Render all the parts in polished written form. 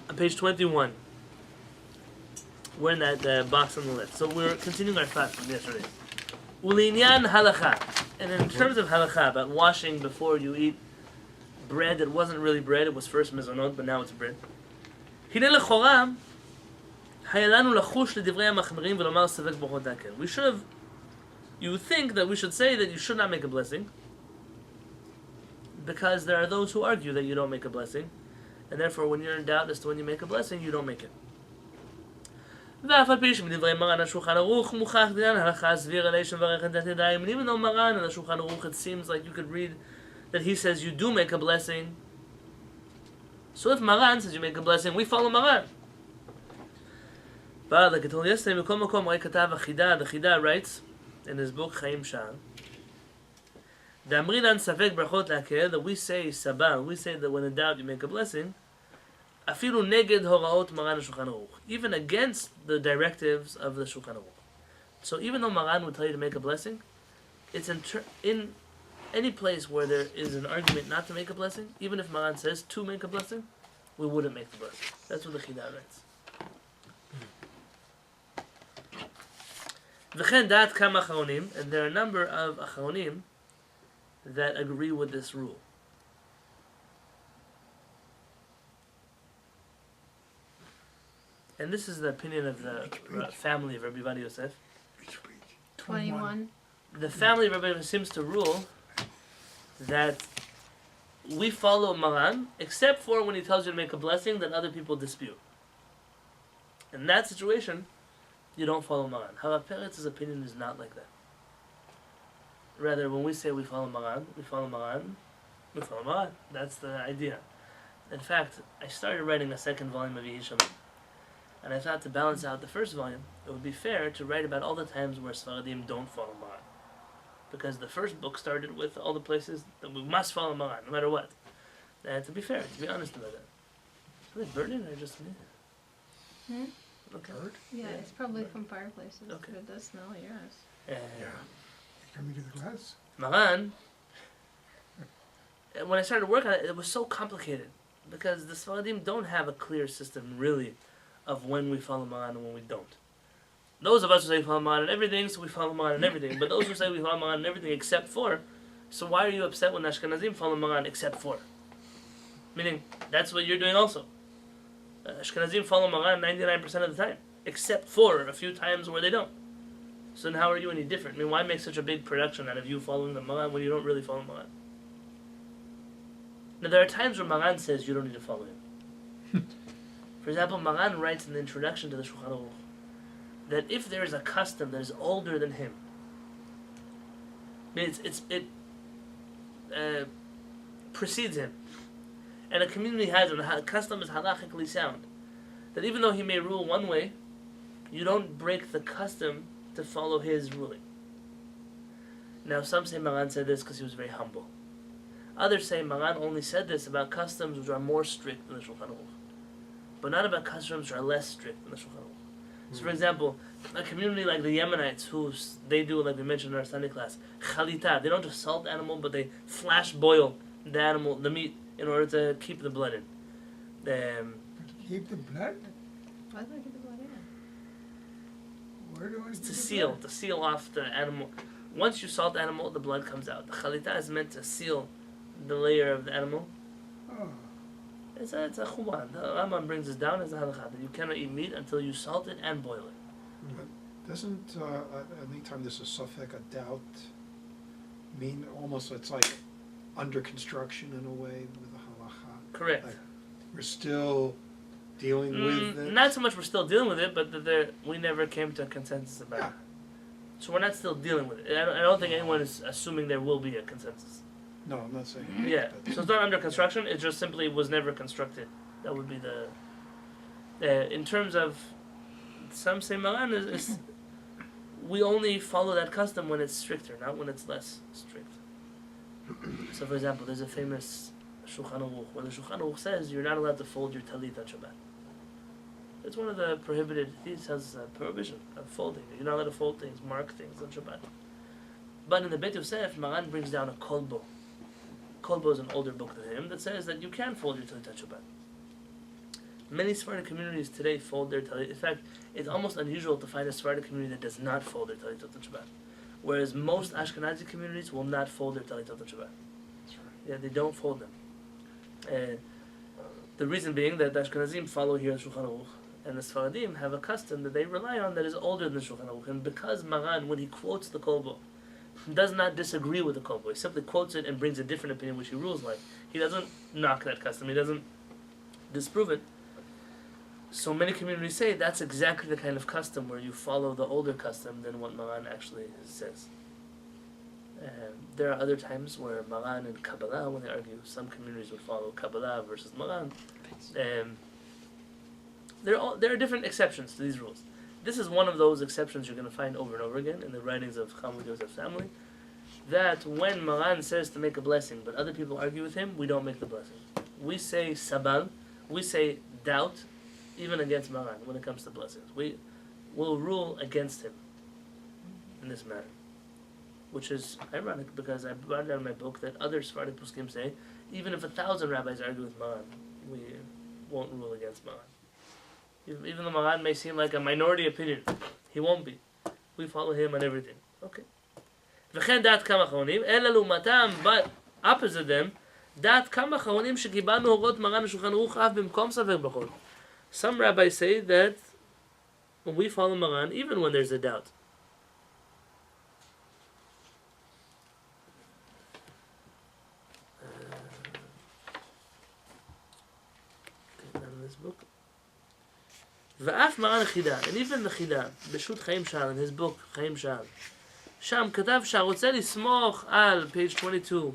On page 21. We're in that box on the left. So we're continuing our class from yesterday. Ulinyan halacha. And in terms of halacha, about washing before you eat bread that wasn't really bread, it was first mezonot, but now it's bread. הנה לכאורה, היה לנו לחוש לדברי המחמירים ולומר ספק ברכות להקל. We should have, you would think that we should say that you should not make a blessing, because there are those who argue that you don't make a blessing, and therefore when you're in doubt as to when you make a blessing, you don't make it. ואף על פי שמדברי מרן השולחן ערוך מוכח דין הלכה סביר עלי שמברך את ידיים, and even though Maran and the Shulchan Aruch, it seems like you could read that he says you do make a blessing. So if Maran says you make a blessing, we follow Maran. But like I told you yesterday, the Chida writes in his book Chaim Shah, that we say sabah, we say that when in doubt you make a blessing, even against the directives of the Shulchan Aruch. So even though Maran would tell you to make a blessing, it's in any place where there is an argument not to make a blessing, even if Maran says to make a blessing, we wouldn't make the blessing. That's what the Chida writes. And there are a number of Acharonim that agree with this rule. And this is the opinion of the family of Rabbi Yosef. 21. The family of Rabbi Yosef seems to rule that we follow Maran, except for when he tells you to make a blessing that other people dispute. In that situation, you don't follow Maran. However, Peretz's opinion is not like that. Rather, when we say we follow Maran, we follow Maran, we follow Maran. That's the idea. In fact, I started writing a second volume of Yehisham, and I thought to balance out the first volume, it would be fair to write about all the times where Sfaradim don't follow Maran. Because the first book started with all the places that we must follow Maran, no matter what. And to be fair, to be honest about that. Is it burning or just me? Okay. Yeah, it's probably from fireplaces. Okay. But it does smell, yes. Yeah. Come to the glass. Maran, when I started working on it, it was so complicated. Because the Sfaradim don't have a clear system, really, of when we follow Maran and when we don't. Those of us who say we follow Maran and everything, so we follow Maran and everything. But those who say we follow Maran and everything except for, so why are you upset when Ashkenazim follow Maran except for? Meaning, that's what you're doing also. Ashkenazim follow Maran 99% of the time, except for a few times where they don't. So then how are you any different? I mean, why make such a big production out of you following the Maran when you don't really follow Maran? Now, there are times where Maran says you don't need to follow him. For example, Maran writes in the introduction to the Shulchan Aruch that if there is a custom that is older than him, I mean, it precedes him, and a community has it, a custom is halachically sound, that even though he may rule one way, you don't break the custom to follow his ruling. Now, some say Maran said this because he was very humble. Others say Maran only said this about customs which are more strict than the Shulchan Aruch, but not about customs which are less strict than the Shulchan Aruch. So, for example, a community like the Yemenites, who they do, like we mentioned in our Sunday class, chalita. They don't just salt the animal, but they flash boil the animal, the meat, in order to keep the blood in. Keep the blood? Why do I get the blood in? Where do I To seal off the animal. Once you salt the animal, the blood comes out. The chalita is meant to seal the layer of the animal. Oh. It's a chuban. The Rambam brings this down as a halakha, that you cannot eat meat until you salt it and boil it. But doesn't anytime there's a suffix, a doubt, mean almost it's like under construction in a way with the halacha? Correct. Like we're still dealing with it? Not so much we're still dealing with it, but that we never came to a consensus about it. So we're not still dealing with it. I don't think anyone is assuming there will be a consensus. No, I'm not saying. Yeah, so it's not under construction, it just simply was never constructed. That would be the... in terms of... Some say Maran is we only follow that custom when it's stricter, not when it's less strict. So for example, there's a famous Shulchan Aruch, where the Shulchan Aruch says you're not allowed to fold your talit on Shabbat. It's one of the prohibited... It has a prohibition of folding. You're not allowed to fold things, mark things on Shabbat. But in the Beit Yosef, Maran brings down a kolbo. Kolbo is an older book than him that says that you can fold your talit on Shabbat. Many Sephardic communities today fold their talit. In fact, it's almost unusual to find a Sephardic community that does not fold their talitot on Shabbat. Whereas most Ashkenazi communities will not fold their talitot on Shabbat. That's right. Yeah, they don't fold them. The reason being that the Ashkenazim follow here in Shulchan Aruch, and the Sfaradim have a custom that they rely on that is older than Shulchan Aruch. And because Maran, when he quotes the Kolbo, does not disagree with the Kolbo, he simply quotes it and brings a different opinion which he rules like. He doesn't knock that custom, he doesn't disprove it. So many communities say that's exactly the kind of custom where you follow the older custom than what Maran actually says. There are other times where Maran and Kabbalah, when they argue, some communities would follow Kabbalah versus Maran. There are different exceptions to these rules. This is one of those exceptions you're going to find over and over again in the writings of Chacham Yosef's family. That when Maran says to make a blessing, but other people argue with him, we don't make the blessing. We say sabal, we say doubt, even against Maran when it comes to blessings. We will rule against him in this matter. Which is ironic because I brought it out in my book that other Sephardic poskim say, even if 1,000 rabbis argue with Maran, we won't rule against Maran. Even though Maran may seem like a minority opinion, he won't be. We follow him on everything. Okay. וכן דעת כמה אחרונים, אלא לעומתם, but opposite them, דעת כמה אחרונים שקיבלנו הוראות מרן לשולחן ערוך אף במקום ספק בכל. Some rabbis say that when we follow Maran, even when there's a doubt. This book. ואף מרן החידה, and even the חידה, בשו"ת חיים שעל, in his book, חיים שעל, שם כתב שהרוצה לסמוך על, page 22,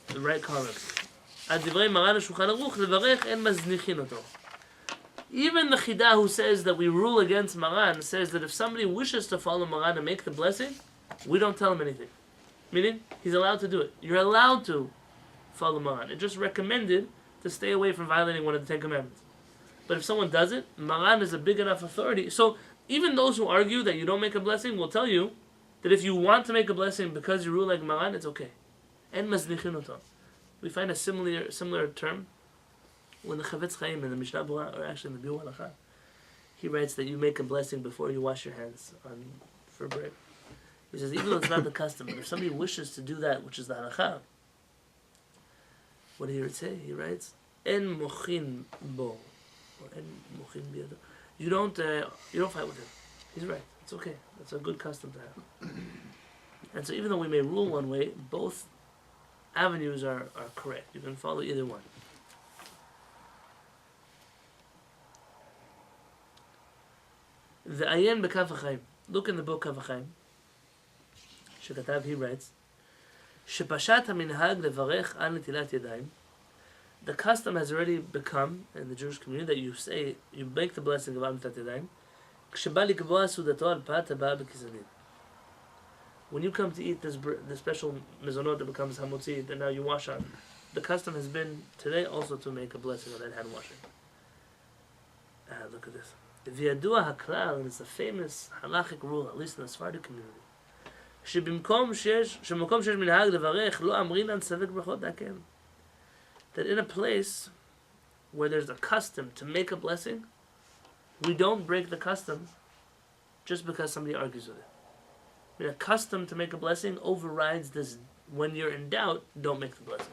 the right column, על דברי מרן השולחן ערוך, לברך אין מזניחין אותו. Even the חידה who says that we rule against Maran says that if somebody wishes to follow Maran and make the blessing, we don't tell him anything. Meaning, he's allowed to do it. You're allowed to follow Maran. It's just recommended to stay away from violating one of the Ten Commandments. But if someone does it, Maran is a big enough authority. So even those who argue that you don't make a blessing will tell you that if you want to make a blessing because you rule like Maran, it's okay. En maznichin oto. We find a similar term when the Chavetz Chaim in the Mishnah Berurah, or actually in the Biur Halacha, he writes that you make a blessing before you wash your hands for bread. He says even though it's not the custom, but if somebody wishes to do that, which is the Halacha, what did he say? He writes, En mochin bo. You don't fight with him. He's right. It's okay. That's a good custom to have. And so even though we may rule one way, both avenues are correct. You can follow either one. The Ayin b'Kaf HaChaim. Look in the book Kaf HaChaim. שכתב, he writes, שפשט המנהג לברך על נטילת ידיים. The custom has already become, in the Jewish community, that you say, you make the blessing of Netilat Yadayim, כשבא לקבוע סעודתו על פת הבאה בכיסדין. When you come to eat this special mezonot that becomes hamotzi, that now you wash on, the custom has been today also to make a blessing on that hand washing. Look at this. וידוע הכלל, and it's a famous halachic rule, at least in the Sephardic community, שבמקום שיש מנהג לברך, לא אמרינן ספק ברכות דקן. That in a place where there's a custom to make a blessing, we don't break the custom just because somebody argues with it. I mean, a custom to make a blessing overrides this, when you're in doubt, don't make the blessing.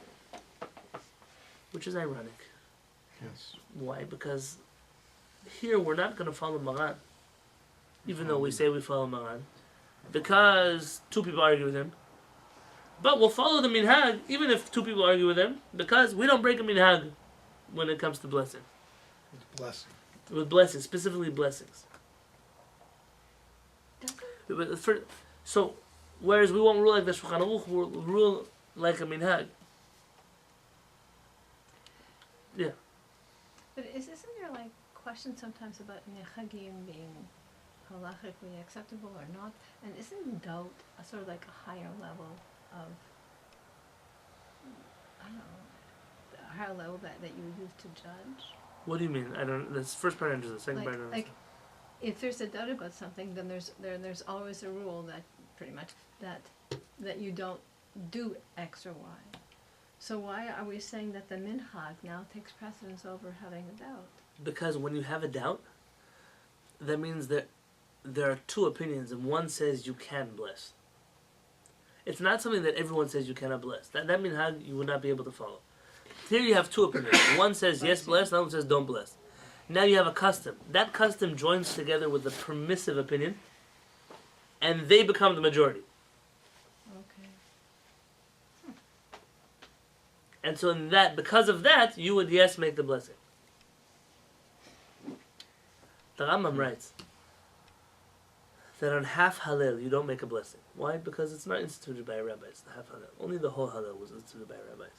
Which is ironic. Yes. Why? Because here we're not going to follow Maran, even though we say we follow Maran, because two people argue with him. But we'll follow the minhag, even if two people argue with him, because we don't break a minhag when it comes to blessing. With blessing. With blessings, specifically blessings. So, whereas we won't rule like the Shulchan Aruch, we'll rule like a minhag. Yeah. But isn't there like questions sometimes about minhagim being halachically acceptable or not? And isn't doubt a sort of like a higher level of, I don't know, a higher level that you would use to judge? What do you mean? I don't. That's the first part I understand. The second part I don't understand. If there's a doubt about something, then there's always a rule that pretty much that you don't do X or Y. So why are we saying that the minhag now takes precedence over having a doubt? Because when you have a doubt, that means that there are two opinions, and one says you can bless. It's not something that everyone says you cannot bless. That minhag you would not be able to follow. Here you have two opinions. One says yes, bless, the other one says don't bless. Now you have a custom. That custom joins together with the permissive opinion, and they become the majority. Okay. And so in that, because of that, you would yes make the blessing. The Rambam writes that on half Hallel you don't make a blessing. Why? Because it's not instituted by rabbis, the half Hallel. Only the whole Hallel was instituted by rabbis.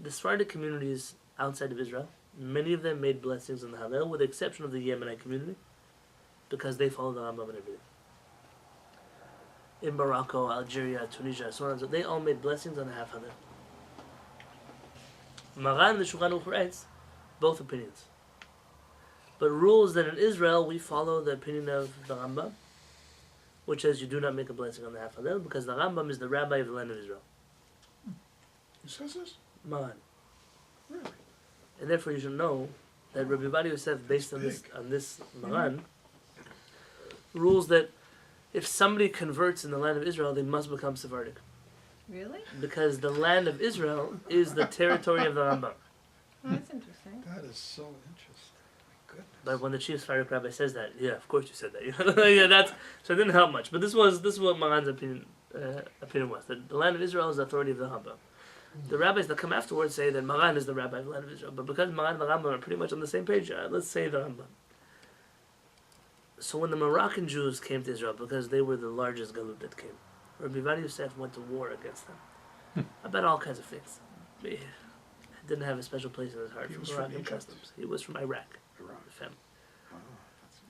The Sephardic communities outside of Israel, many of them made blessings in the Hallel, with the exception of the Yemenite community, because they followed the Rambam and everything. In Morocco, Algeria, Tunisia, so on and so on, they all made blessings on the half Hallel. Maran and the Shulchan Aruch writes both opinions. But rules that in Israel we follow the opinion of the Rambam, which says you do not make a blessing on the half Hallel, because the Rambam is the rabbi of the land of Israel. Who says this? Maran. Really? And therefore you should know that Rabbi Yosef, based on That's this Maran, rules that if somebody converts in the land of Israel, they must become Sephardic. Really? Because the land of Israel is the territory of the Rambam. Well, that's interesting. That is so interesting. My goodness. But when the chief Sephardic rabbi says that, yeah, of course you said that. Yeah, that's so it didn't help much. But this is what Maran's opinion was, that the land of Israel is the authority of the Rambam. The rabbis that come afterwards say that Maran is the rabbi of the land of Israel. But because Maran and the Rambam are pretty much on the same page, let's say the Rambam. So when the Moroccan Jews came to Israel, because they were the largest galut that came, Rabbi Yosef went to war against them about all kinds of things. He didn't have a special place in his heart He for was from Moroccan Egypt. customs. He was from Iraq, Iran. the family.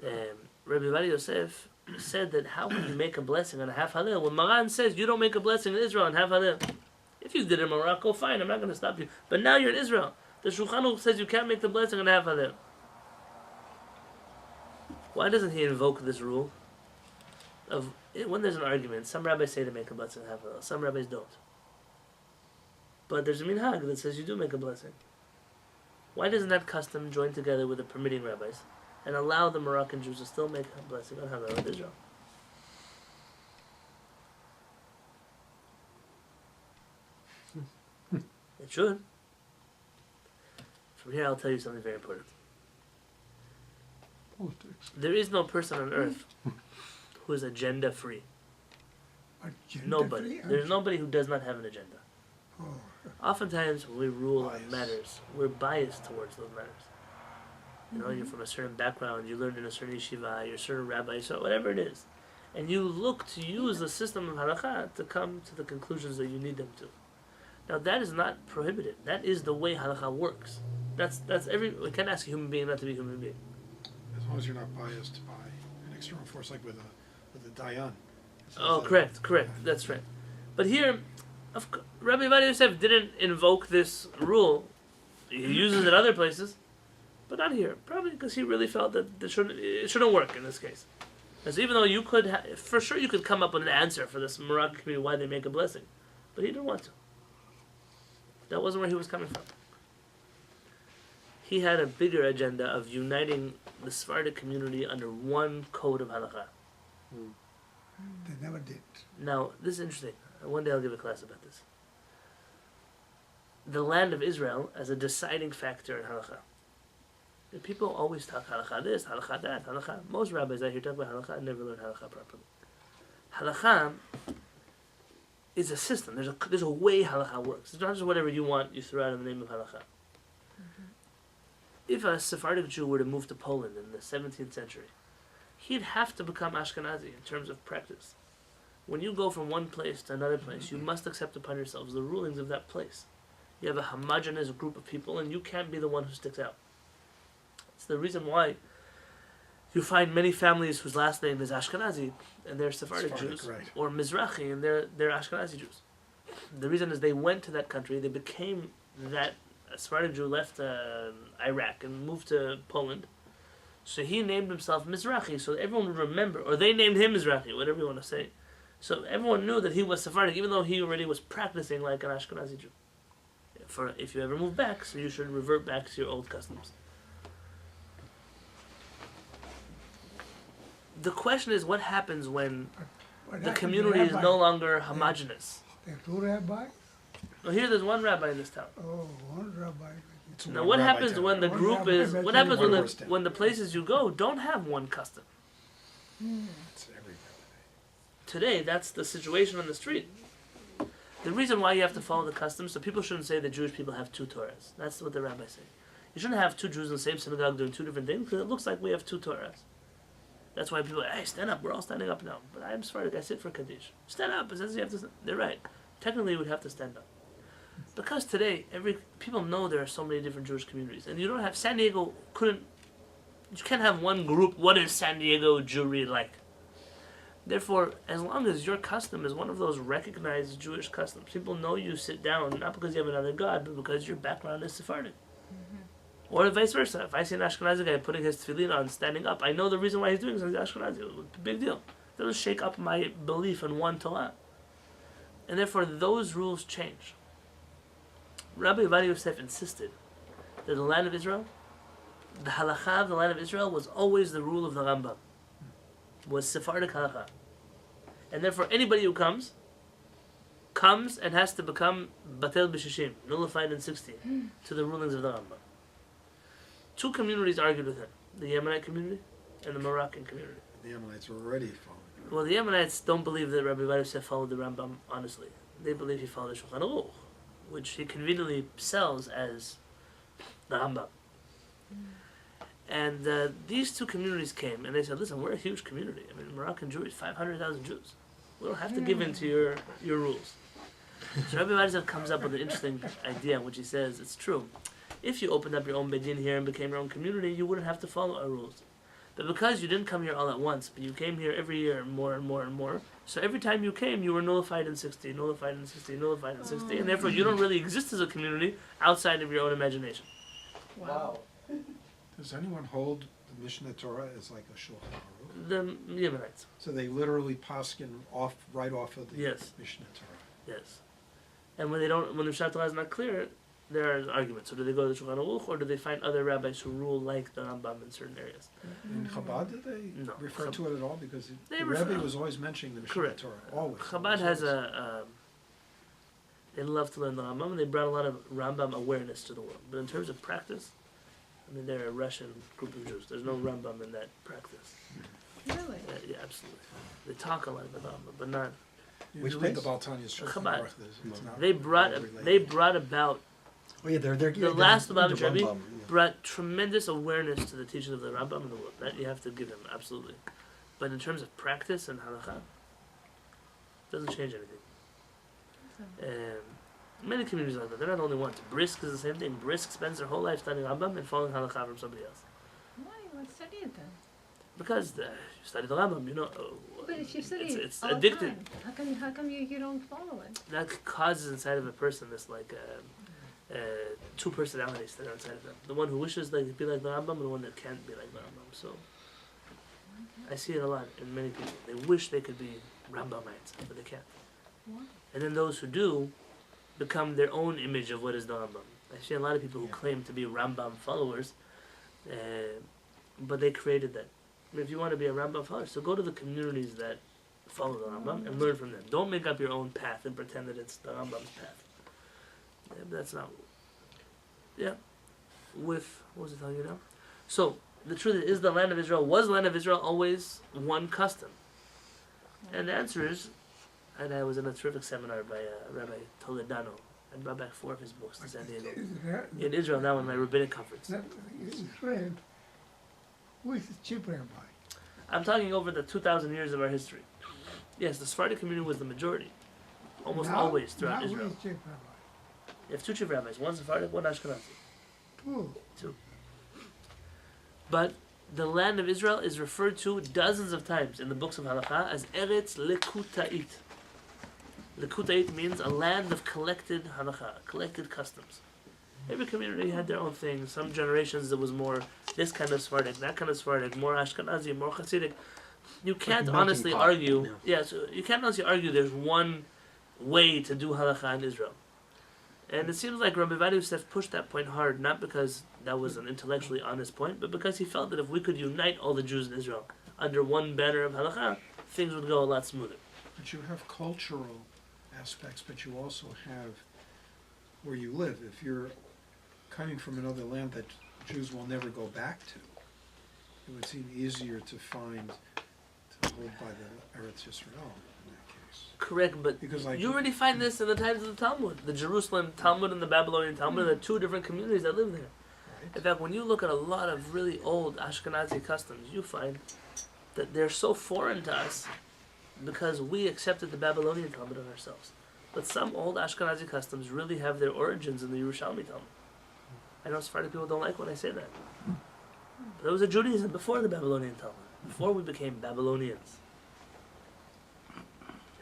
Oh, Rabbi Yosef said that how can you make a blessing on a half Hallel when Maran says you don't make a blessing in Israel on half Hallel? If you did it in Morocco, fine, I'm not going to stop you. But now you're in Israel. The Shulchan Aruch says you can't make the blessing on half Hallel. Why doesn't he invoke this rule? Of when there's an argument, some rabbis say to make a blessing on half Hallel, some rabbis don't. But there's a minhag that says you do make a blessing. Why doesn't that custom join together with the permitting rabbis and allow the Moroccan Jews to still make a blessing on Hallel with Israel? It should. From here, I'll tell you something very important. Politics. There is no person on earth who is agenda free. Agenda Nobody. free? There's nobody who does not have an agenda. Oh, Oftentimes, when we rule on Bias. matters, we're biased towards those matters. You know, you're from a certain background, you learned in a certain yeshiva, you're a certain rabbi, so whatever it is. And you look to use the system of halakha to come to the conclusions that you need them to. Now that is not prohibited. That is the way halakha works. That's we can't ask a human being not to be a human being. as long as you're not biased by an external force, like with a dayan. Oh, correct. That's right. But here, Rabbi Yosef didn't invoke this rule. He uses it in other places, but not here. Probably because he really felt that it shouldn't work in this case. Because even though you could, for sure, you could come up with an answer for this Moroccan community why they make a blessing, but he didn't want to. That wasn't where he was coming from. He had a bigger agenda of uniting the Sephardic community under one code of halakha. they never did. Now, this is interesting. One day I'll give a class about this. The land of Israel as a deciding factor in halakha. The people always talk halakha this, halakha that, halakha. Most rabbis I hear talk about halakha and never learn halakha properly. Halakha is a system. There's a way halakha works. It's not just whatever you want, you throw out in the name of halakha. If a Sephardic Jew were to move to Poland in the 17th century, he'd have to become Ashkenazi in terms of practice. When you go from one place to another place, you must accept upon yourselves the rulings of that place. You have a homogeneous group of people, and you can't be the one who sticks out. It's the reason why you find many families whose last name is Ashkenazi, and they're Sephardic Jews, right. or Mizrahi, and they're Ashkenazi Jews. The reason is they went to that country, they became that. A Sephardic Jew left Iraq and moved to Poland, so he named himself Mizrahi, so everyone would remember, or they named him Mizrahi, whatever you want to say. So everyone knew that he was Sephardic, even though he already was practicing like an Ashkenazi Jew. For if you ever move back, so you should revert back to your old customs. The question is, what happens when But the that community is rabbi, no longer homogenous? There are two rabbis? Well, here there's one rabbi in this town. Oh, one rabbi. It's Now, one what rabbi happens town. when the One group rabbi is? makes What happens when one the horse town. when the places you go don't have one custom? It's every Today, that's the situation on the street. The reason why you have to follow the customs, so people shouldn't say that Jewish people have two Torahs. That's what the rabbis say. You shouldn't have two Jews in the same synagogue doing two different things because it looks like we have two Torahs. That's why people are, hey, stand up. We're all standing up now. But I'm Sephardic. I sit for Kaddish. Stand up. It says you have to. They're right. Technically, you would have to stand up. Because today, people know there are so many different Jewish communities, and you don't have San Diego. You can't have one group. What is San Diego Jewry like? Therefore, as long as your custom is one of those recognized Jewish customs, people know you sit down not because you have another god, but because your background is Sephardic. Or vice versa. If I see an Ashkenazi guy putting his tefillin on, standing up, I know the reason why he's doing it because he's Ashkenazi. Big deal. It doesn't shake up my belief in one Torah. And therefore, those rules change. Rabbi Ovadia Yosef insisted that the land of Israel, the halakha of the land of Israel was always the rule of the Rambam. Was Sephardic halakha. And therefore, anybody who comes and has to become batel b'shishim, nullified in 60, to the rulings of the Rambam. Two communities argued with him, the Yemenite community and the Moroccan community. The Ammonites were already following. Well, the Yemenites don't believe that Rabbi Ovadia Yosef followed the Rambam honestly. They believe he followed the Shulchan Aruch, which he conveniently sells as the Rambam. And these two communities came and they said, listen, we're a huge community. I mean, Moroccan Jewry, 500,000 Jews. We don't have to give in to your rules. So Rabbi Ovadia Yosef comes up with an interesting idea, which he says, it's true. If you opened up your own Bedin here and became your own community, you wouldn't have to follow our rules. But because you didn't come here all at once, but you came here every year more and more and more, so every time you came, you were nullified in 60, nullified in 60, nullified in 60, and therefore you don't really exist as a community outside of your own imagination. Wow. Does anyone hold the Mishnah Torah as like a Shulchan Aruch? The Yemenites, So they literally paskin right off of the Yes. Mishnah Torah. yes. And when the Mishnah Torah is not clear, there are arguments. So do they go to the Shulchan Aruch, or do they find other rabbis who rule like the Rambam in certain areas? In Chabad, did they No. refer to it at all? Because They the refer- Rebbe was always mentioning the Mishnah Correct. Torah. Always. Chabad has they love to learn the Rambam, and they brought a lot of Rambam awareness to the world. But in terms of practice, I mean, they're a Russian group of Jews. There's no Rambam in that practice. Really? Yeah, absolutely. They talk a lot about Rambam, but not. Which place? the Baltania's Shulchan Chabad. Aruch, it's not They brought related. about Oh yeah, they're the last Lubavitch Rebbe Rambam, brought tremendous awareness to the teaching of the Rambam in the world. That you have to give him absolutely. But in terms of practice and halakha, it doesn't change anything. Many communities like that. They're not the only ones. Brisk is the same thing. Brisk spends their whole life studying Rambam and following halakha from somebody else. Why? Let's study it then. Because you study the Rambam, you know. But if you study it's it all addictive. the time, how come you don't follow it? That causes inside of a person this like two personalities that are inside of them. The one who wishes they could be like the Rambam and the one that can't be like the Rambam. So I see it a lot in many people. They wish they could be Rambamites, but they can't. Why? And then those who do become their own image of what is the Rambam. I see a lot of people who claim to be Rambam followers, but they created that. I mean, if you want to be a Rambam follower, so go to the communities that follow the Rambam and learn from them. Don't make up your own path and pretend that it's the Rambam's path. Yeah, but that's not. Yeah. With what was I telling you now? So the truth is the land of Israel was the land of Israel always one custom? And the answer is, and I was in a terrific seminar by Rabbi Toledano. I brought back 4 of his books to San Diego. In Israel now in my rabbinic conference. Israel, who is the chief rabbi? I'm talking over the 2,000 years of our history. Yes, the Sephardic community was the majority, almost Now- always throughout now Israel. Who is chief rabbi? You have 2 chief rabbis, one Sephardic, one Ashkenazi. Two. But the land of Israel is referred to dozens of times in the books of Halakha as Eretz Lekuta'it. Lekuta'it means a land of collected Halakha, collected customs. Every community had their own thing. Some generations there was more this kind of Sephardic, that kind of Sephardic, more Ashkenazi, more Hasidic. you can't melting honestly pot. argue. Yeah, so you can't honestly argue there's one way to do halacha in Israel. And it seems like Rabbi Yosef pushed that point hard, not because that was an intellectually honest point, but because he felt that if we could unite all the Jews in Israel under one banner of halacha, things would go a lot smoother. But you have cultural aspects, but you also have where you live. If you're coming from another land that Jews will never go back to, it would seem easier to hold by the Eretz Yisrael in that case. Correct, but Because like you already find this in the times of the Talmud. The Jerusalem Talmud and the Babylonian Talmud are two different communities that live there. In right? fact, when you look at a lot of really old Ashkenazi customs, you find that they're so foreign to us because we accepted the Babylonian Talmud on ourselves. But some old Ashkenazi customs really have their origins in the Yerushalmi Talmud. I know Sephardic people don't like when I say that. But there was a Judaism before the Babylonian Talmud, before we became Babylonians.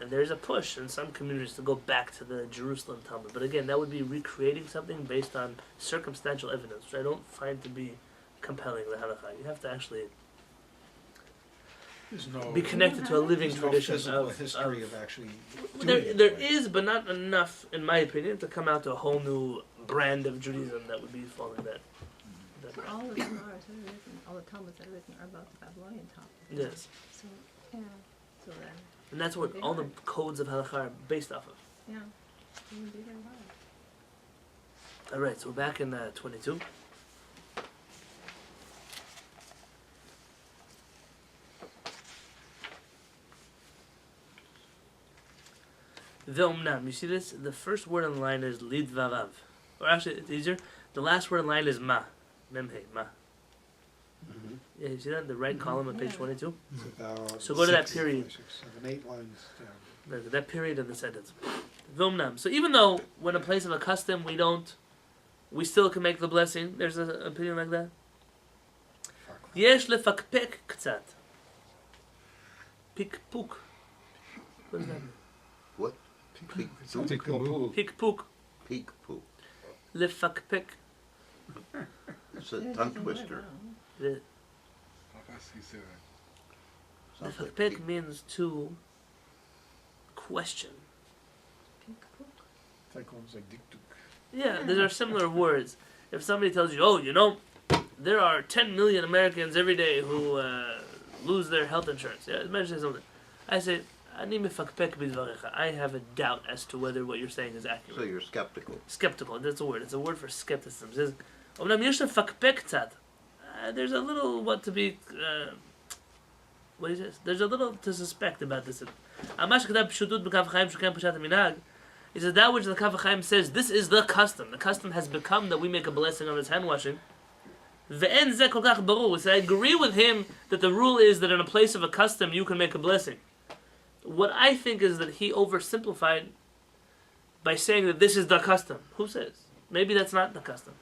And there's a push in some communities to go back to the Jerusalem Talmud. But again, that would be recreating something based on circumstantial evidence, which I don't find to be compelling, the halakha. You have to actually There's no, be connected to a living there's no tradition physical of history of actually doing there it. there right? is, but not enough, in my opinion, to come out to a whole new brand of Judaism that would be following that. So all the Gemara that are written, all the Talmuds that are written are about the Babylonian Talmud. Yes. So, yeah, so then, And that's what all the codes of halakha are based off of. yeah, it wouldn't be very hard. Alright, so we're back in 22. Ve'omnam, you see this? The first word on the line is lidvavav. Or actually, it's easier. The last word on the line is ma. Memhe, ma. Mhm. Yeah, you see that? The right column on page 22? It's about So go to that 6, period. 5, 6, 7, 8 lines down. That period of the sentence. Ve'omnam. So even though when in place of a custom we still can make the blessing, there's an opinion like that. Yesh lefakpek k'tzat. Pikpuk. What does that mean? What? Peek, Peek, Pikpuk. Peek poop. Lefakpek. It's a tongue twister. The Sounds like Lefakpek peek. means to question. It's like almost like dikduk. Yeah, there are similar words. If somebody tells you, oh, you know, there are 10 million Americans every day who lose their health insurance. Yeah, imagine something. I say, "Ani mefakpek bidvarecha." I have a doubt as to whether what you're saying is accurate. So you're skeptical. Skeptical, that's a word. It's a word for skepticism. It says, "Omnam yesh lefakpek tzad." There's a little what to be. What is this? There's a little to suspect about this. Amash kedab pshutut b'kav chaim shukem pshat minag. He says that which the Kaf HaChaim says, this is the custom. The custom has become that we make a blessing on this hand washing. Ve'en zeh kol kach barur. So I agree with him that the rule is that in a place of a custom you can make a blessing. What I think is that he oversimplified by saying that this is the custom. Who says? Maybe that's not the custom.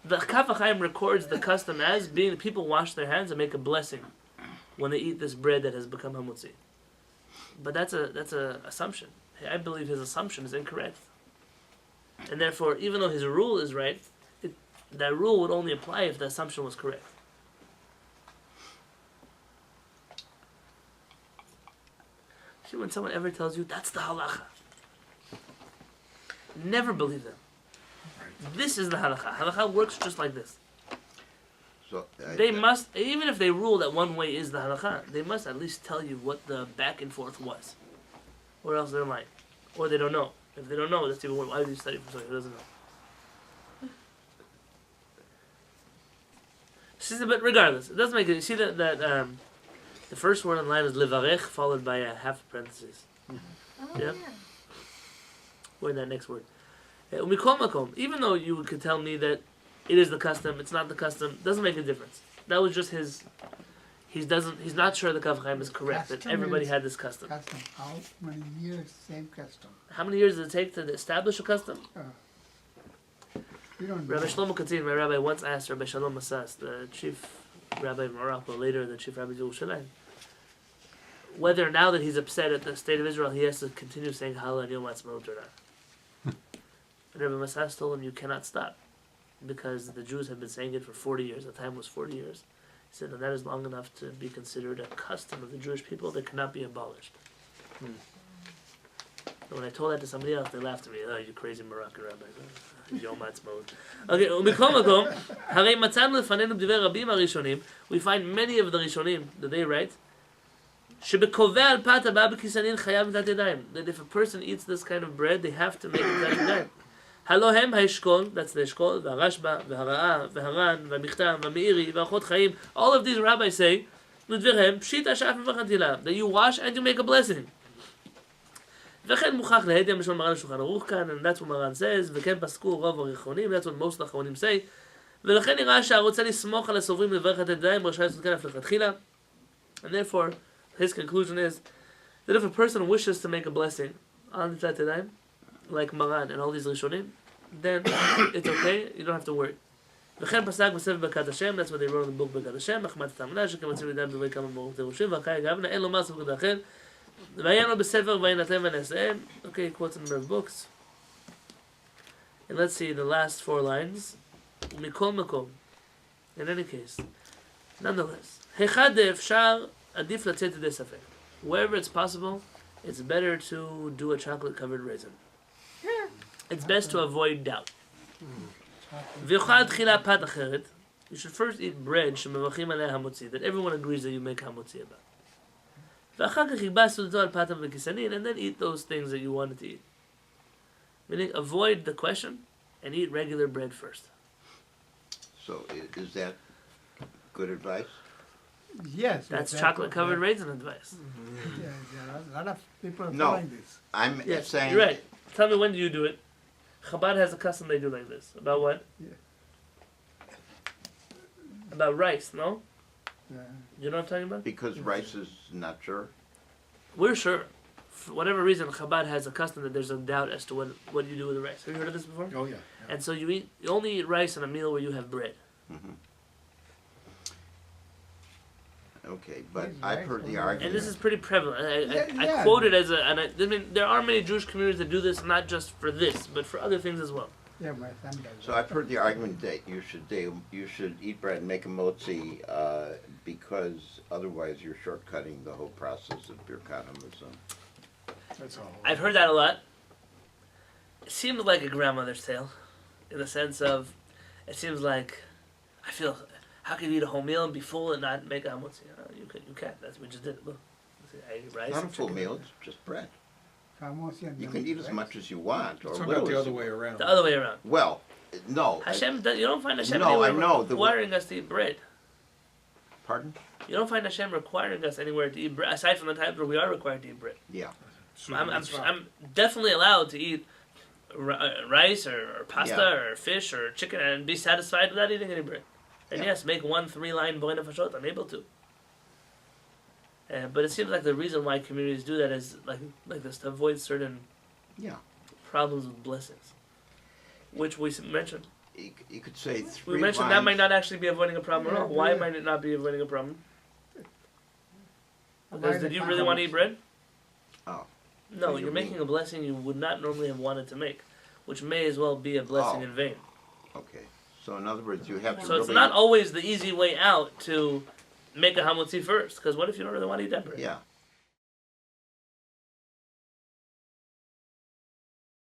The Kaf HaChaim records the custom as being that people wash their hands and make a blessing when they eat this bread that has become hamutzi. But that's a assumption. I believe his assumption is incorrect. And therefore, even though his rule is right, that rule would only apply if the assumption was correct. See, when someone ever tells you, that's the halacha, never believe them. This is the halacha. Halacha works just like this. So They must, even if they rule that one way is the halacha, they must at least tell you what the back and forth was. Or else they're lying. Or they don't know. If they don't know, that's even worse. Why would you study from someone who doesn't know? But regardless, it doesn't make it. You see that the first word on the line is levarech, followed by a half parenthesis. Oh, Yeah. yeah. Or in that next word. Umikol makom. Even though you could tell me that it is the custom, it's not the custom, doesn't make a difference. That was just his. He's not sure the Kaf HaChaim is correct, that Custom everybody is- had this custom. Custom, how many years, same custom? How many years did it take to establish a custom? You don't know. Rabbi Shlomo Katzin, my rabbi, once asked Rabbi Shalom Masas, the chief rabbi of Morocco, later the chief rabbi of Yerushalayim, whether now that he's upset at the state of Israel, he has to continue saying Hallel and Yom Ha'atzmaut or not. And Rabbi Masas told him, you cannot stop, because the Jews have been saying it for 40 years. The time was 40 years. He said, and that is long enough to be considered a custom of the Jewish people that cannot be abolished. And when I told that to somebody else, they laughed at me. Oh, you crazy Moroccan rabbi. Yom Ha'atzmaut. Okay, ומכל מקום, הרי מצאנו לפנינו בדברי רבים הראשונים, we find many of the ראשונים that they write, שבקובע על פת הבאה בכיסנין חייב נטילת ידיים. That if a person eats this kind of bread, they have to make נטילת ידיים. הלא הם האשכול, that's the אשכול, והרשב"א, והרעה, והר"ן, והמכתם, והמאירי, והאחות חיים, all of these rabbis say, לדבריהם, פשיטא שאף מברך נטילה, that you wash and you make a blessing. וכן מוכח להדיע משול מרן לשולחן ערוך כאן, and that's what מרן says, וכן פסקו רוב הראשונים, that's what most of the האחרונים say, ולכן נראה שהרוצה לסמוך על הסוברים לברך את הידיים, רשאי לעשות כן אף לכתחילה, and therefore, his conclusion is, that if a person wishes to make a blessing on נטילת ידיים, like Maran and all these Rishonim, then it's okay, you don't have to worry. וכן פסק בספר ברכת השם, that's what they wrote in the book ברכת השם, מחמת התאמנה, שכמצאים לידם דברי כמה מורות פירושים, והקאי גבנה, אין לו מה סוג אחר, ועיין לו בספר וינתן ונעשיהם. Okay, quotes in their books. And let's see the last 4 lines. מכל מקום. In any case. Nonetheless. היכד אפשר עדיף לצאת ידי ספק. Wherever it's possible, it's better to do a chocolate covered raisin. It's best to avoid doubt. ויאכל תחילה פת אחרת. You should first eat bread שמברכים עליה המוציא, that everyone agrees that you make המוציא about. ואחר כך יקבע סעודתו על פת וכיסנין, and then eat those things that you wanted to eat. Meaning, avoid the question and eat regular bread first. So is that good advice? Yes. That's chocolate covered raisin advice. Yeah, there are a lot of people No. following this. I'm Yes, saying. you're right. Tell me, when do you do it? Chabad has a custom they do like this. About what? Yeah. About rice, no? Yeah. You know what I'm talking about? Because rice is not sure. We're sure. For whatever reason, Chabad has a custom that there's a doubt as to what you do with the rice. Have you heard of this before? Oh, yeah. And so you only eat rice on a meal where you have bread. Okay, but Yes, I've rice heard the or- argument. And this is pretty prevalent. I Yeah. quote it as I mean, there are many Jewish communities that do this not just for this, but for other things as well. Yeah, my son does. So I've heard the argument that you should eat bread and make a motzi because otherwise you're shortcutting the whole process of Birkat Hamazon. That's all. I've heard that a lot. It seems like a grandmother's tale, in the sense of, it seems like, I feel, how can you eat a whole meal and be full and not make a hamotzi? You can't. That's what we just did. Look, I ate rice. Not a and full chicken. meal, it's just bread. Famous You can eat as much as you want, or It's little about the as other you way want. around. The other way around. Well, no. Hashem, you don't find Hashem No, I anywhere know, requiring us to eat bread. Pardon? You don't find Hashem requiring us anywhere to eat bread, aside from the times where we are required to eat bread. Yeah. I'm definitely allowed to eat rice or pasta Yeah. or fish or chicken and be satisfied without eating any bread. And Yeah. yes, make 1 3-line boy nefashot. I'm able to. But it seems like the reason why communities do that is like this, to avoid certain Yeah. problems with blessings, which we mentioned. You could say 3 We mentioned lines. that might not actually be avoiding a problem at all. Yeah, Why yeah. might it not be avoiding a problem? Because Avoid did the you really want to eat bread? Oh. No, What do you you're making mean? a blessing you would not normally have wanted to make, which may as well be a blessing Oh. in vain. Okay. So in other words, you have to So really. it's not always the easy way out to make a hamotzi first, because what if you don't really want to eat that bread? Yeah.